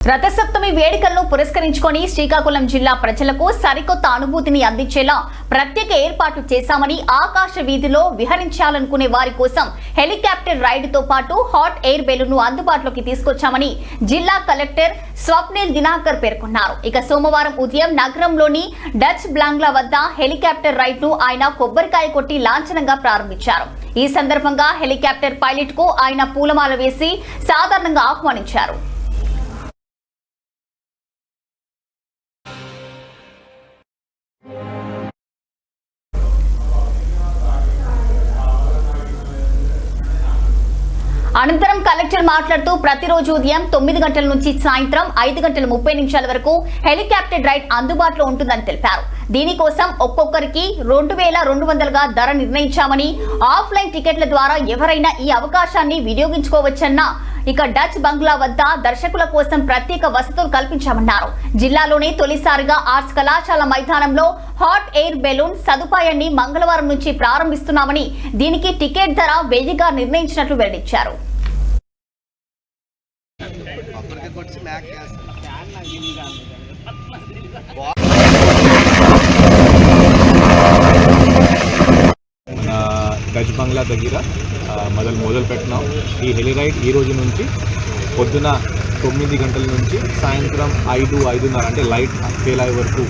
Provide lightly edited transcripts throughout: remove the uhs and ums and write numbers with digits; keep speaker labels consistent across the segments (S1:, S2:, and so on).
S1: రథసప్తమి వేడుకలను పురస్కరించుకొని శ్రీకాకుళం జిల్లా ప్రజలకు సరికొత్త అనుభూతిని అందించేలా ప్రత్యేక ఏర్పాట్లు చేశామని ఆకాశ వీధిలో విహరించాలనుకునే వారి కోసం హెలికాప్టర్ రైడ్ తో పాటు హాట్ ఎయిర్ బెలూన్ ను అందుబాటులోకి తీసుకొచ్చామని జిల్లా కలెక్టర్ స్వప్నిల్ దినాకర్ పేర్కొన్నారు. ఇక సోమవారం ఉదయం నగరంలోని డచ్ బ్లాంగ్లా వద్ద హెలికాప్టర్ రైడ్ ను ఆయన కొబ్బరికాయ కొట్టి లాంఛనంగా ప్రారంభించారు. ఈ సందర్భంగా హెలికాప్టర్ పైలట్ కు ఆయన పూలమాల వేసి సాధారణంగా ఆహ్వానించారు. అనంతరం కలెక్టర్ మాట్లాడుతూ ప్రతిరోజు ఉదయం 9 గంటల నుంచి సాయంత్రం 5:30 వరకు హెలికాప్టర్ రైడ్ అందుబాటులో ఉంటుందని తెలిపారు. దీనికోసం ఒక్కొక్కరికి 2200గా ధర నిర్ణయించామని, ఆఫ్లైన్ టికెట్ల ద్వారా ఎవరైనా ఈ అవకాశాన్ని వినియోగించుకోవచ్చన్న ఇక డచ్ బంగ్లా వద్ద దర్శకుల కోసం ప్రత్యేక వసతులు కల్పించామన్నారు. జిల్లాలోనే తొలిసారిగా ఆర్ట్స్ కళాశాల మైదానంలో హాట్ ఎయిర్ బెలూన్ సదుపాయాన్ని మంగళవారం నుంచి ప్రారంభిస్తున్నామని, దీనికి టికెట్ ధర 1000గా నిర్ణయించినట్లు వెల్లడించారు.
S2: డచ్ బంగ్లా దగ్గర మొదలు పెట్టినాం. ఈ హెలి రైడ్ ఈ రోజు నుంచి పొద్దున 9 గంటల నుంచి సాయంత్రం 5:30 అంటే లైట్ ఫెయిల్ అయ్యే వరకు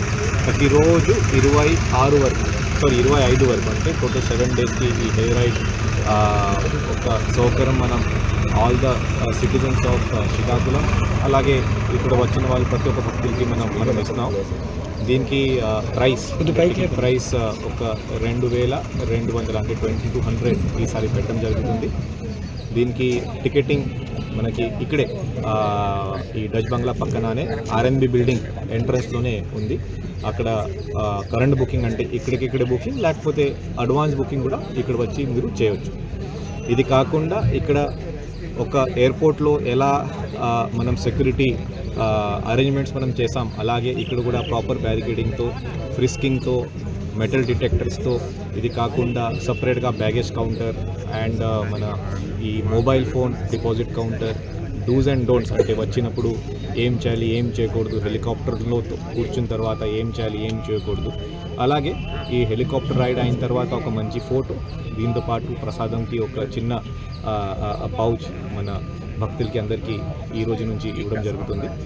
S2: ప్రతిరోజు 25 వరకు అంటే టోటల్ 7 డేస్కి ఈ హెలి రైడ్ ఒక సౌకర్యం మనం all the citizens of Srikakulam అలాగే ఇక్కడ వచ్చిన వాళ్ళు ప్రతి ఒక్క భక్తులకి మనం ఇస్తున్నాం. దీనికి ప్రైస్ ఒక 2200 అంటే 2200 ఈసారి పెట్టడం జరుగుతుంది. దీనికి టికెటింగ్ మనకి ఇక్కడే ఈ డచ్ బంగ్లా పక్కననే ఆర్ఎన్బి బిల్డింగ్ ఎంట్రన్స్లోనే ఉంది. అక్కడ కరెంట్ బుకింగ్ అంటే ఇక్కడికిక్కడే బుకింగ్, లేకపోతే అడ్వాన్స్ బుకింగ్ కూడా ఇక్కడ వచ్చి మీరు చేయవచ్చు. ఇది కాకుండా ఇక్కడ ఒక ఎయిర్పోర్ట్లో ఎలా మనం సెక్యూరిటీ అరేంజ్మెంట్స్ మనం చేసాం, అలాగే ఇక్కడ కూడా ప్రాపర్ బ్యారికేడింగ్తో, ఫ్రిస్కింగ్తో, మెటల్ డిటెక్టర్స్తో, ఇది కాకుండా సపరేట్గా బ్యాగేజ్ కౌంటర్ అండ్ మన ఈ mobile phone deposit counter, dos and don'ts అంటే వచ్చినప్పుడు ఏం చేయాలి ఏం చేయకూడదు, హెలికాప్టర్లో కూర్చున్న తర్వాత ఏం చేయాలి ఏం చేయకూడదు, అలాగే ఈ హెలికాప్టర్ రైడ్ అయిన తర్వాత ఒక మంచి ఫోటో, దీంతోపాటు ప్రసాదంకి ఒక చిన్న పౌచ్ మన భక్తులకి అందరికీ ఈ రోజు నుంచి ఇవ్వడం జరుగుతుంది.